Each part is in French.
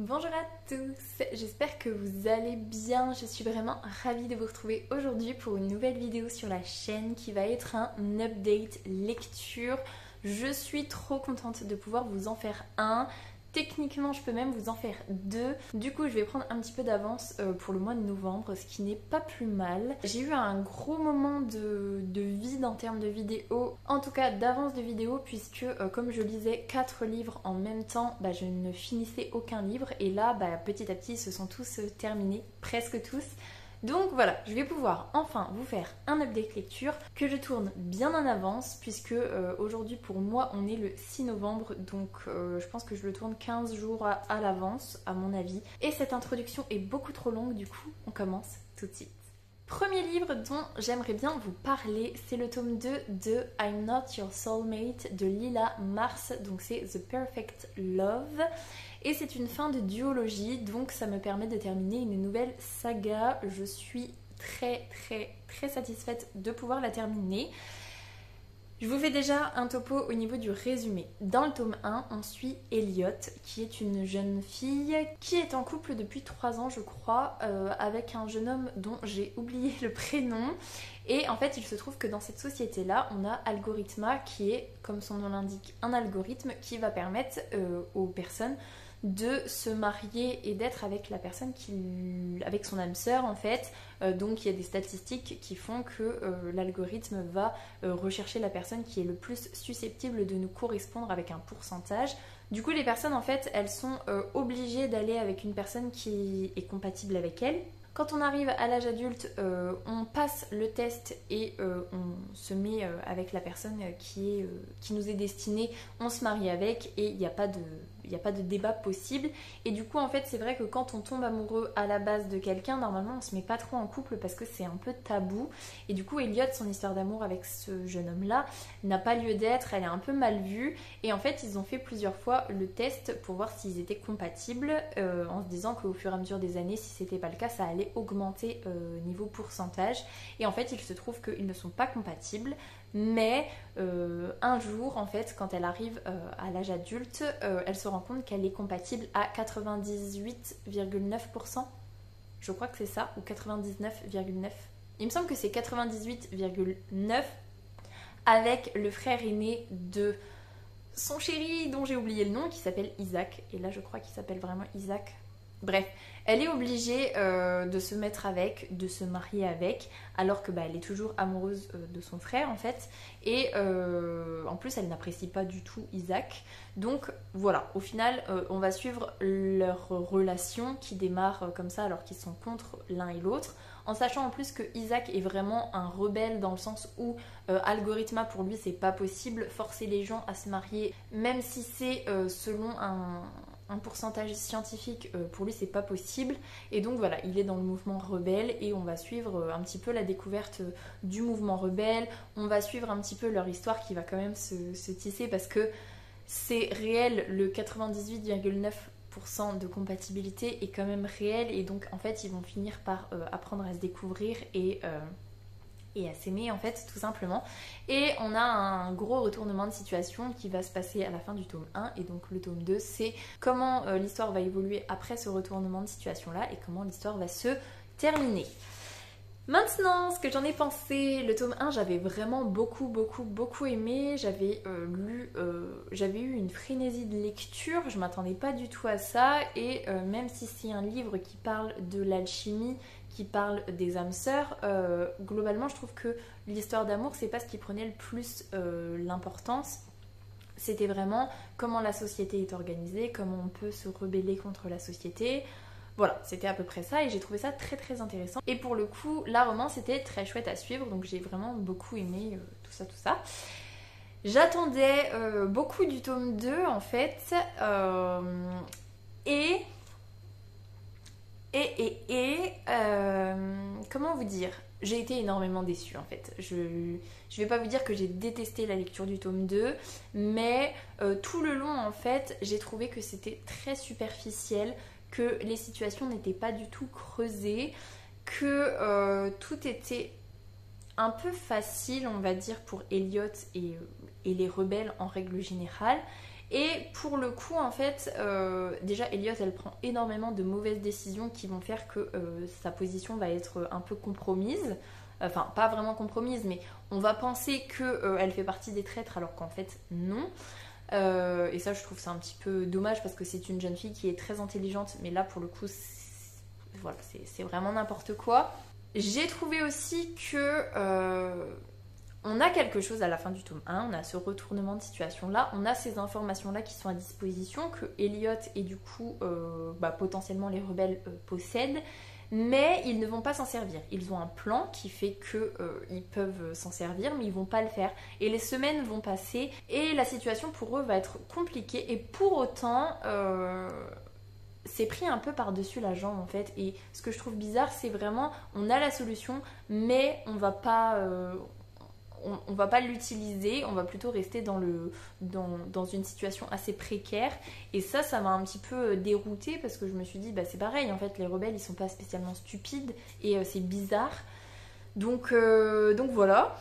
Bonjour à tous, j'espère que vous allez bien, je suis vraiment ravie de vous retrouver aujourd'hui pour une nouvelle vidéo sur la chaîne qui va être un update lecture. Je suis trop contente de pouvoir vous en faire un. Techniquement, je peux même vous en faire deux. Du coup, je vais prendre un petit peu d'avance pour le mois de novembre, ce qui n'est pas plus mal. J'ai eu un gros moment de vide en termes de vidéos, en tout cas d'avance de vidéos, puisque comme je lisais 4 livres en même temps, je ne finissais aucun livre. Et là, petit à petit, ils se sont tous terminés, presque tous. Donc voilà, je vais pouvoir enfin vous faire un update lecture que je tourne bien en avance puisque aujourd'hui pour moi on est le 6 novembre donc je pense que je le tourne 15 jours à l'avance à mon avis. Et cette introduction est beaucoup trop longue, du coup on commence tout de suite. Premier livre dont j'aimerais bien vous parler, c'est le tome 2 de I'm Not Your Soulmate de Lila Mars, donc c'est The Perfect Love. Et c'est une fin de duologie, donc ça me permet de terminer une nouvelle saga. Je suis très satisfaite de pouvoir la terminer. Je vous fais déjà un topo au niveau du résumé. Dans le tome 1, on suit Elliot, qui est une jeune fille qui est en couple depuis 3 ans, je crois, avec un jeune homme dont j'ai oublié le prénom. Et en fait, il se trouve que dans cette société-là, on a Algorithma, qui est, comme son nom l'indique, un algorithme qui va permettre aux personnes de se marier et d'être avec la personne avec son âme sœur en fait. Donc il y a des statistiques qui font que l'algorithme va rechercher la personne qui est le plus susceptible de nous correspondre avec un pourcentage. Du coup les personnes en fait elles sont obligées d'aller avec une personne qui est compatible avec elles. Quand on arrive à l'âge adulte, on passe le test et on se met avec la personne qui nous est destinée, on se marie avec et il n'y a pas de débat possible. Et du coup en fait c'est vrai que quand on tombe amoureux à la base de quelqu'un, normalement on se met pas trop en couple parce que c'est un peu tabou. Et du coup Elliot, son histoire d'amour avec ce jeune homme là n'a pas lieu d'être, elle est un peu mal vue. Et en fait ils ont fait plusieurs fois le test pour voir s'ils étaient compatibles en se disant qu'au fur et à mesure des années, si c'était pas le cas, ça allait augmenter niveau pourcentage. Et en fait il se trouve qu'ils ne sont pas compatibles. Mais un jour en fait quand elle arrive à l'âge adulte, elle se rend compte qu'elle est compatible à 98,9%. Je crois que c'est ça, ou 99,9%. Il me semble que c'est 98,9% avec le frère aîné de son chéri dont j'ai oublié le nom, qui s'appelle Isaac. Et là je crois qu'il s'appelle vraiment Isaac. Bref, elle est obligée de se mettre avec, de se marier avec, alors que elle est toujours amoureuse de son frère en fait. Et en plus, elle n'apprécie pas du tout Isaac. Donc voilà, au final, on va suivre leur relation qui démarre comme ça alors qu'ils sont contre l'un et l'autre. En sachant en plus que Isaac est vraiment un rebelle dans le sens où Algorithma pour lui c'est pas possible, forcer les gens à se marier, même si c'est selon un pourcentage scientifique, pour lui c'est pas possible. Et donc voilà, il est dans le mouvement rebelle et on va suivre un petit peu la découverte du mouvement rebelle. On va suivre un petit peu leur histoire qui va quand même se tisser parce que c'est réel, le 98,9% de compatibilité est quand même réel. Et donc en fait ils vont finir par apprendre à se découvrir et à s'aimer en fait tout simplement. Et on a un gros retournement de situation qui va se passer à la fin du tome 1 et donc le tome 2 c'est comment l'histoire va évoluer après ce retournement de situation là et comment l'histoire va se terminer. Maintenant, ce que j'en ai pensé, le tome 1 j'avais vraiment beaucoup aimé, j'avais eu une frénésie de lecture, je m'attendais pas du tout à ça. Et même si c'est un livre qui parle de l'alchimie, qui parle des âmes sœurs, globalement je trouve que l'histoire d'amour c'est pas ce qui prenait le plus l'importance. C'était vraiment comment la société est organisée, comment on peut se rebeller contre la société. Voilà, c'était à peu près ça et j'ai trouvé ça très intéressant. Et pour le coup, la romance était très chouette à suivre, donc j'ai vraiment beaucoup aimé tout ça. J'attendais beaucoup du tome 2 en fait. Comment vous dire, j'ai été énormément déçue en fait. Je vais pas vous dire que j'ai détesté la lecture du tome 2, mais tout le long en fait, j'ai trouvé que c'était très superficiel, que les situations n'étaient pas du tout creusées, que tout était un peu facile, on va dire, pour Elliot et les rebelles en règle générale. Et pour le coup, en fait, déjà Elliot, elle prend énormément de mauvaises décisions qui vont faire que sa position va être un peu compromise. Enfin, pas vraiment compromise, mais on va penser qu'elle fait partie des traîtres alors qu'en fait, non. Et ça, je trouve ça un petit peu dommage parce que c'est une jeune fille qui est très intelligente, mais là, pour le coup, voilà, c'est vraiment n'importe quoi. J'ai trouvé aussi que on a quelque chose à la fin du tome 1, on a ce retournement de situation là, on a ces informations là qui sont à disposition, que Elliot et du coup potentiellement les rebelles possèdent, mais ils ne vont pas s'en servir. Ils ont un plan qui fait qu'ils peuvent s'en servir, mais ils vont pas le faire. Et les semaines vont passer et la situation pour eux va être compliquée, et pour autant c'est pris un peu par-dessus la jambe en fait. Et ce que je trouve bizarre, c'est vraiment on a la solution, mais on va pas l'utiliser, on va plutôt rester dans une situation assez précaire. Et ça m'a un petit peu déroutée parce que je me suis dit, c'est pareil, en fait, les rebelles, ils sont pas spécialement stupides et c'est bizarre. Donc voilà.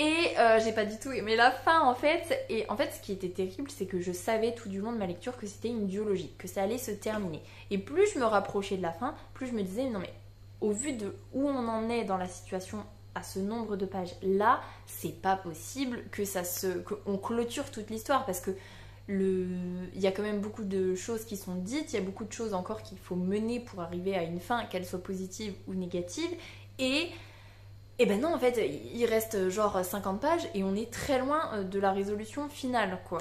Et j'ai pas du tout aimé la fin en fait. Et en fait, ce qui était terrible, c'est que je savais tout du long de ma lecture que c'était une duologie, que ça allait se terminer. Et plus je me rapprochais de la fin, plus je me disais, non mais au vu de où on en est dans la situation à ce nombre de pages là, c'est pas possible qu'on clôture toute l'histoire, parce que il y a quand même beaucoup de choses qui sont dites, il y a beaucoup de choses encore qu'il faut mener pour arriver à une fin, qu'elle soit positive ou négative. Et ben non, en fait, il reste genre 50 pages et on est très loin de la résolution finale, quoi.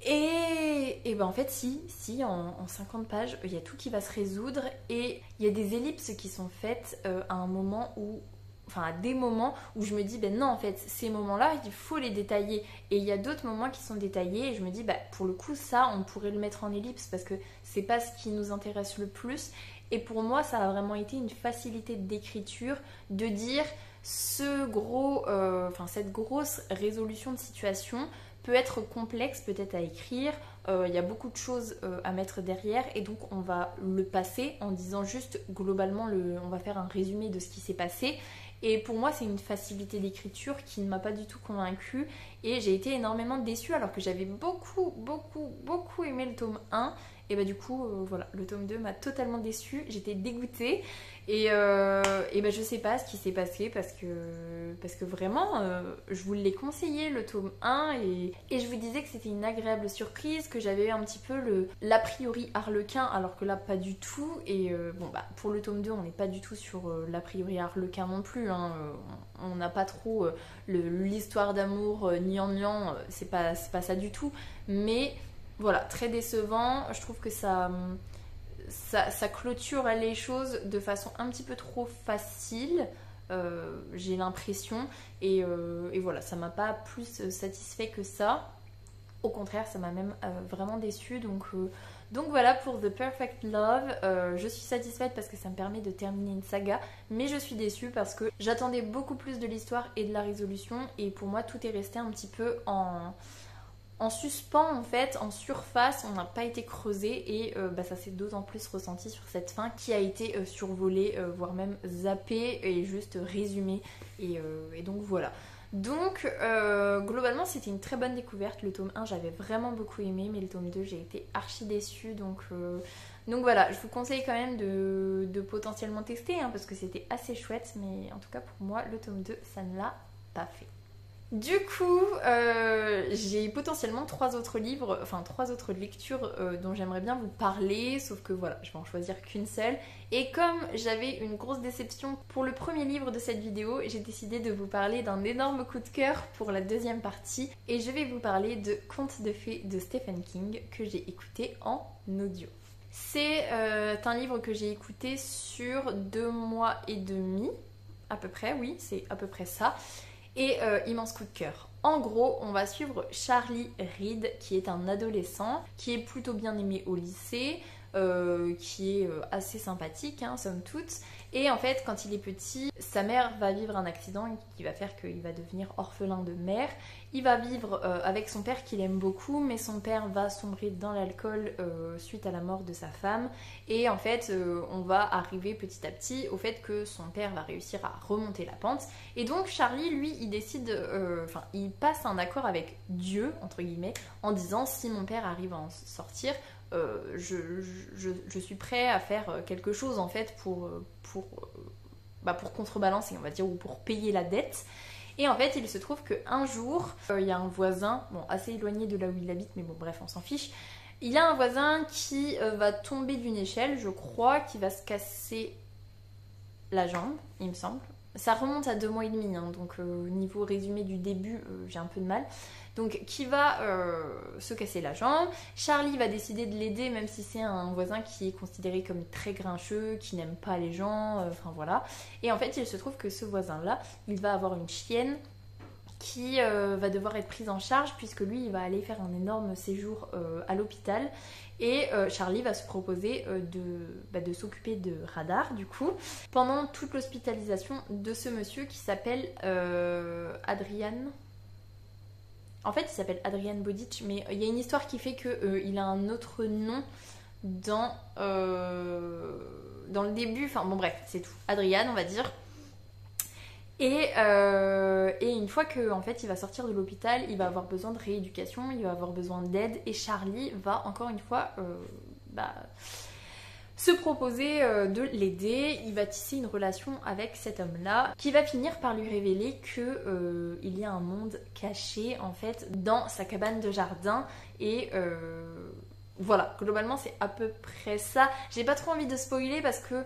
Et ben en fait, si en 50 pages, il y a tout qui va se résoudre, et il y a des ellipses qui sont faites à un moment où, enfin à des moments où je me dis, ben non, en fait, ces moments-là, il faut les détailler. Et il y a d'autres moments qui sont détaillés, et je me dis, pour le coup, ça, on pourrait le mettre en ellipse parce que c'est pas ce qui nous intéresse le plus. Et pour moi, ça a vraiment été une facilité d'écriture de dire cette grosse résolution de situation peut être complexe peut-être à écrire, il y a beaucoup de choses à mettre derrière, et donc on va le passer en disant juste globalement, on va faire un résumé de ce qui s'est passé. Et pour moi, c'est une facilité d'écriture qui ne m'a pas du tout convaincue, et j'ai été énormément déçue alors que j'avais beaucoup aimé le tome 1. Et du coup, voilà, le tome 2 m'a totalement déçue, j'étais dégoûtée. Et je sais pas ce qui s'est passé parce que vraiment, je vous l'ai conseillé le tome 1, et je vous disais que c'était une agréable surprise, que j'avais eu un petit peu l'a priori Harlequin, alors que là, pas du tout. Et pour le tome 2, on n'est pas du tout sur l'a priori Harlequin non plus, hein. On n'a pas trop l'histoire d'amour gnangnan, c'est pas ça du tout. Mais voilà, très décevant. Je trouve que ça clôture les choses de façon un petit peu trop facile, j'ai l'impression. Et voilà, ça m'a pas plus satisfait que ça. Au contraire, ça m'a même vraiment déçue. Donc voilà pour The Perfect Love. Je suis satisfaite parce que ça me permet de terminer une saga, mais je suis déçue parce que j'attendais beaucoup plus de l'histoire et de la résolution, et pour moi tout est resté un petit peu en suspens en fait, en surface. On n'a pas été creusé, et ça s'est d'autant plus ressenti sur cette fin qui a été survolée, voire même zappée et juste résumée. Et donc voilà. Donc globalement c'était une très bonne découverte. Le tome 1 j'avais vraiment beaucoup aimé, mais le tome 2 j'ai été archi déçue. Donc voilà, je vous conseille quand même de potentiellement tester, hein, parce que c'était assez chouette, mais en tout cas pour moi le tome 2 ça ne l'a pas fait. Du coup, j'ai potentiellement 3 autres livres, enfin 3 autres lectures dont j'aimerais bien vous parler, sauf que voilà, je vais en choisir qu'une seule. Et comme j'avais une grosse déception pour le premier livre de cette vidéo, j'ai décidé de vous parler d'un énorme coup de cœur pour la deuxième partie, et je vais vous parler de Contes de fées de Stephen King que j'ai écouté en audio. C'est un livre que j'ai écouté sur 2 mois et demi, à peu près, oui, c'est à peu près ça. Et immense coup de cœur. En gros, on va suivre Charlie Reed, qui est un adolescent, qui est plutôt bien aimé au lycée, qui est assez sympathique, hein, somme toute. Et en fait, quand il est petit, sa mère va vivre un accident qui va faire qu'il va devenir orphelin de mère. Il va vivre avec son père qu'il aime beaucoup, mais son père va sombrer dans l'alcool suite à la mort de sa femme. Et en fait, on va arriver petit à petit au fait que son père va réussir à remonter la pente. Et donc Charlie, lui, il décide, il passe un accord avec Dieu, entre guillemets, en disant si mon père arrive à en sortir, je suis prêt à faire quelque chose en fait pour contrebalancer, on va dire, ou pour payer la dette. Et en fait, il se trouve qu'un jour, il y a un voisin, bon, assez éloigné de là où il habite, mais bon, bref, on s'en fiche. Il a un voisin qui va tomber d'une échelle, je crois, qui va se casser la jambe, il me semble. Ça remonte à 2 mois et demi, hein, donc niveau résumé du début, j'ai un peu de mal. Donc qui va se casser la jambe. Charlie va décider de l'aider, même si c'est un voisin qui est considéré comme très grincheux, qui n'aime pas les gens, enfin voilà. Et en fait, il se trouve que ce voisin-là, il va avoir une chienne qui va devoir être prise en charge, puisque lui, il va aller faire un énorme séjour à l'hôpital. Et Charlie va se proposer de s'occuper de Radar, du coup, pendant toute l'hospitalisation de ce monsieur qui s'appelle Adrian. En fait, il s'appelle Adrian Bodic, mais il y a une histoire qui fait qu'il a un autre nom dans le début. Enfin bon, bref, c'est tout. Adrian, on va dire. Et une fois qu'en fait il va sortir de l'hôpital, il va avoir besoin de rééducation, il va avoir besoin d'aide, et Charlie va encore une fois se proposer de l'aider. Il va tisser une relation avec cet homme-là qui va finir par lui révéler que il y a un monde caché en fait dans sa cabane de jardin. Et voilà, globalement c'est à peu près ça. J'ai pas trop envie de spoiler parce que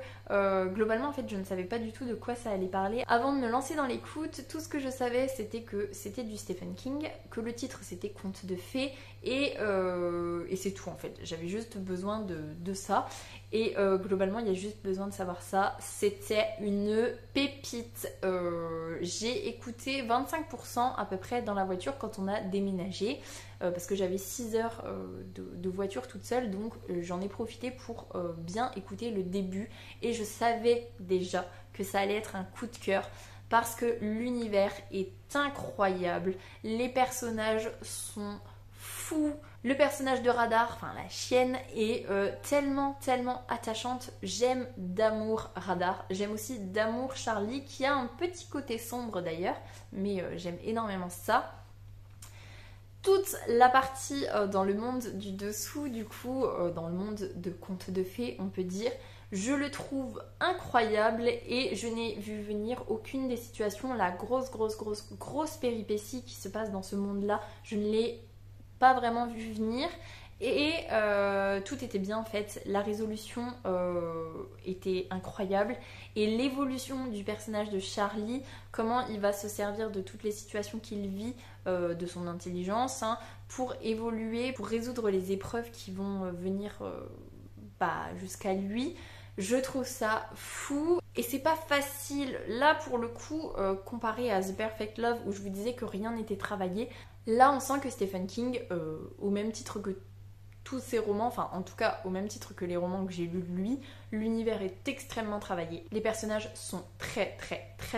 globalement en fait je ne savais pas du tout de quoi ça allait parler. Avant de me lancer dans l'écoute, tout ce que je savais c'était que c'était du Stephen King, que le titre c'était Contes de fées, et c'est tout en fait. J'avais juste besoin de ça. Et globalement il y a juste besoin de savoir ça. C'était une pépite. J'ai écouté 25% à peu près dans la voiture quand on a déménagé, parce que j'avais 6 heures de voiture toute seule, donc j'en ai profité pour bien écouter le début. Et je savais déjà que ça allait être un coup de cœur parce que l'univers est incroyable, les personnages sont fous. Le personnage de Radar, enfin la chienne, est tellement attachante. J'aime d'amour Radar, j'aime aussi d'amour Charlie, qui a un petit côté sombre d'ailleurs, mais j'aime énormément ça. Toute la partie dans le monde du dessous, du coup, dans le monde de contes de fées, on peut dire, je le trouve incroyable, et je n'ai vu venir aucune des situations. La grosse péripétie qui se passe dans ce monde-là, je ne l'ai pas vraiment vu venir. Et tout était bien en fait, la résolution était incroyable, et l'évolution du personnage de Charlie, comment il va se servir de toutes les situations qu'il vit, de son intelligence, hein, pour évoluer, pour résoudre les épreuves qui vont venir jusqu'à lui. Je trouve ça fou, et c'est pas facile là pour le coup, comparé à The Perfect Love où je vous disais que rien n'était travaillé. Là on sent que Stephen King, au même titre que tous ses romans, enfin en tout cas au même titre que les romans que j'ai lus de lui, l'univers est extrêmement travaillé. Les personnages sont très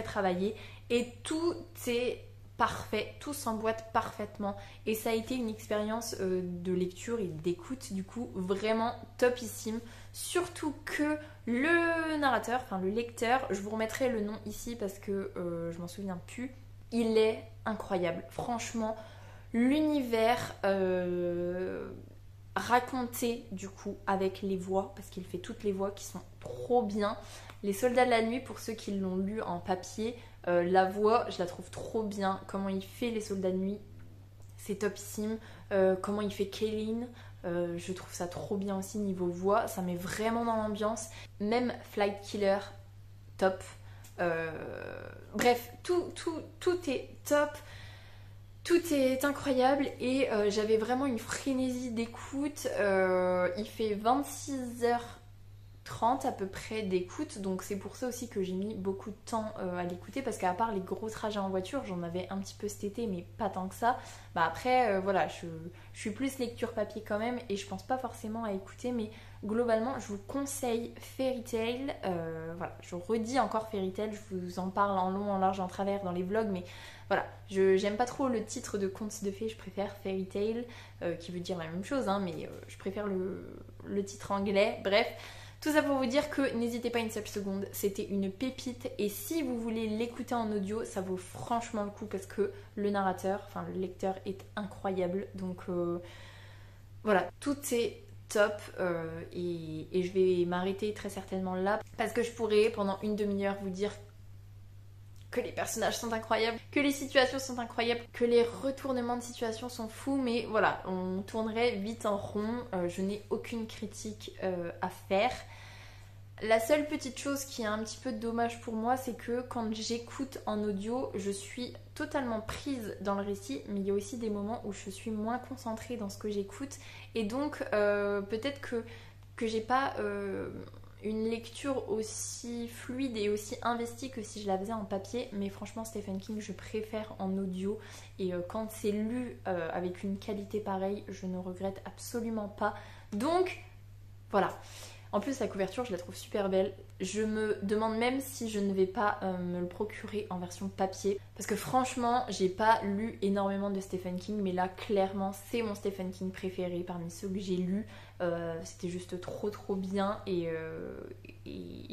travaillés, et tout est parfait, tout s'emboîte parfaitement, et ça a été une expérience de lecture et d'écoute du coup vraiment topissime. Surtout que le narrateur, enfin le lecteur, je vous remettrai le nom ici parce que je m'en souviens plus, il est incroyable. Franchement, l'univers raconté du coup avec les voix, parce qu'il fait toutes les voix qui sont trop bien. Les Soldats de la Nuit, pour ceux qui l'ont lu en papier, la voix je la trouve trop bien. Comment il fait les Soldats de Nuit, c'est topissime. Comment il fait Kaylin, je trouve ça trop bien aussi niveau voix, ça met vraiment dans l'ambiance. Même Flight Killer, top. Bref, tout est top. Tout est incroyable, et j'avais vraiment une frénésie d'écoute. Il fait 26h30 30 à peu près d'écoute, donc c'est pour ça aussi que j'ai mis beaucoup de temps à l'écouter, parce qu'à part les gros trajets en voiture, j'en avais un petit peu cet été mais pas tant que ça. Bah après voilà, je suis plus lecture papier quand même et je pense pas forcément à écouter, mais globalement je vous conseille Fairy Tail. Voilà, je redis encore Fairy Tail, je vous en parle en long, en large, en travers dans les vlogs, mais voilà, j'aime pas trop le titre de conte de fées, je préfère Fairy Tail, qui veut dire la même chose, hein, mais je préfère le titre anglais. Bref, tout ça pour vous dire que n'hésitez pas une seule seconde, c'était une pépite, et si vous voulez l'écouter en audio, ça vaut franchement le coup, parce que le narrateur, enfin le lecteur est incroyable, donc voilà, tout est top, et je vais m'arrêter très certainement là, parce que je pourrais pendant une demi-heure vous dire que les personnages sont incroyables, que les situations sont incroyables, que les retournements de situation sont fous, mais voilà, on tournerait vite en rond. Je n'ai aucune critique à faire. La seule petite chose qui est un petit peu dommage pour moi, c'est que quand j'écoute en audio, je suis totalement prise dans le récit, mais il y a aussi des moments où je suis moins concentrée dans ce que j'écoute, et donc peut-être que j'ai pas une lecture aussi fluide et aussi investie que si je la faisais en papier, mais franchement Stephen King je préfère en audio, et quand c'est lu avec une qualité pareille, je ne regrette absolument pas. Donc voilà. En plus la couverture je la trouve super belle, je me demande même si je ne vais pas me le procurer en version papier, parce que franchement j'ai pas lu énormément de Stephen King, mais là clairement c'est mon Stephen King préféré parmi ceux que j'ai lus. C'était juste trop bien, et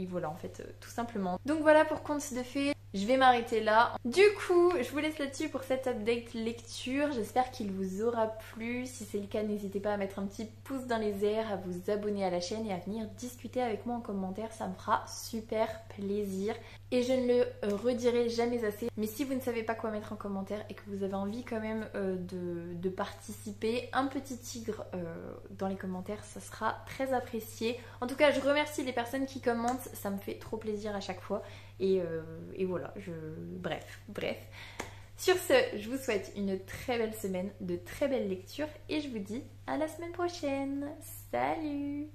voilà en fait, tout simplement. Donc voilà pour Contes de Fées. Je vais m'arrêter là. Du coup, je vous laisse là-dessus pour cette update lecture. J'espère qu'il vous aura plu. Si c'est le cas, n'hésitez pas à mettre un petit pouce dans les airs, à vous abonner à la chaîne et à venir discuter avec moi en commentaire. Ça me fera super plaisir. Et je ne le redirai jamais assez. Mais si vous ne savez pas quoi mettre en commentaire et que vous avez envie quand même de participer, un petit tigre dans les commentaires, ça sera très apprécié. En tout cas, je remercie les personnes qui commentent. Ça me fait trop plaisir à chaque fois. Et voilà, bref. Sur ce, je vous souhaite une très belle semaine, de très belles lectures, et je vous dis à la semaine prochaine. Salut!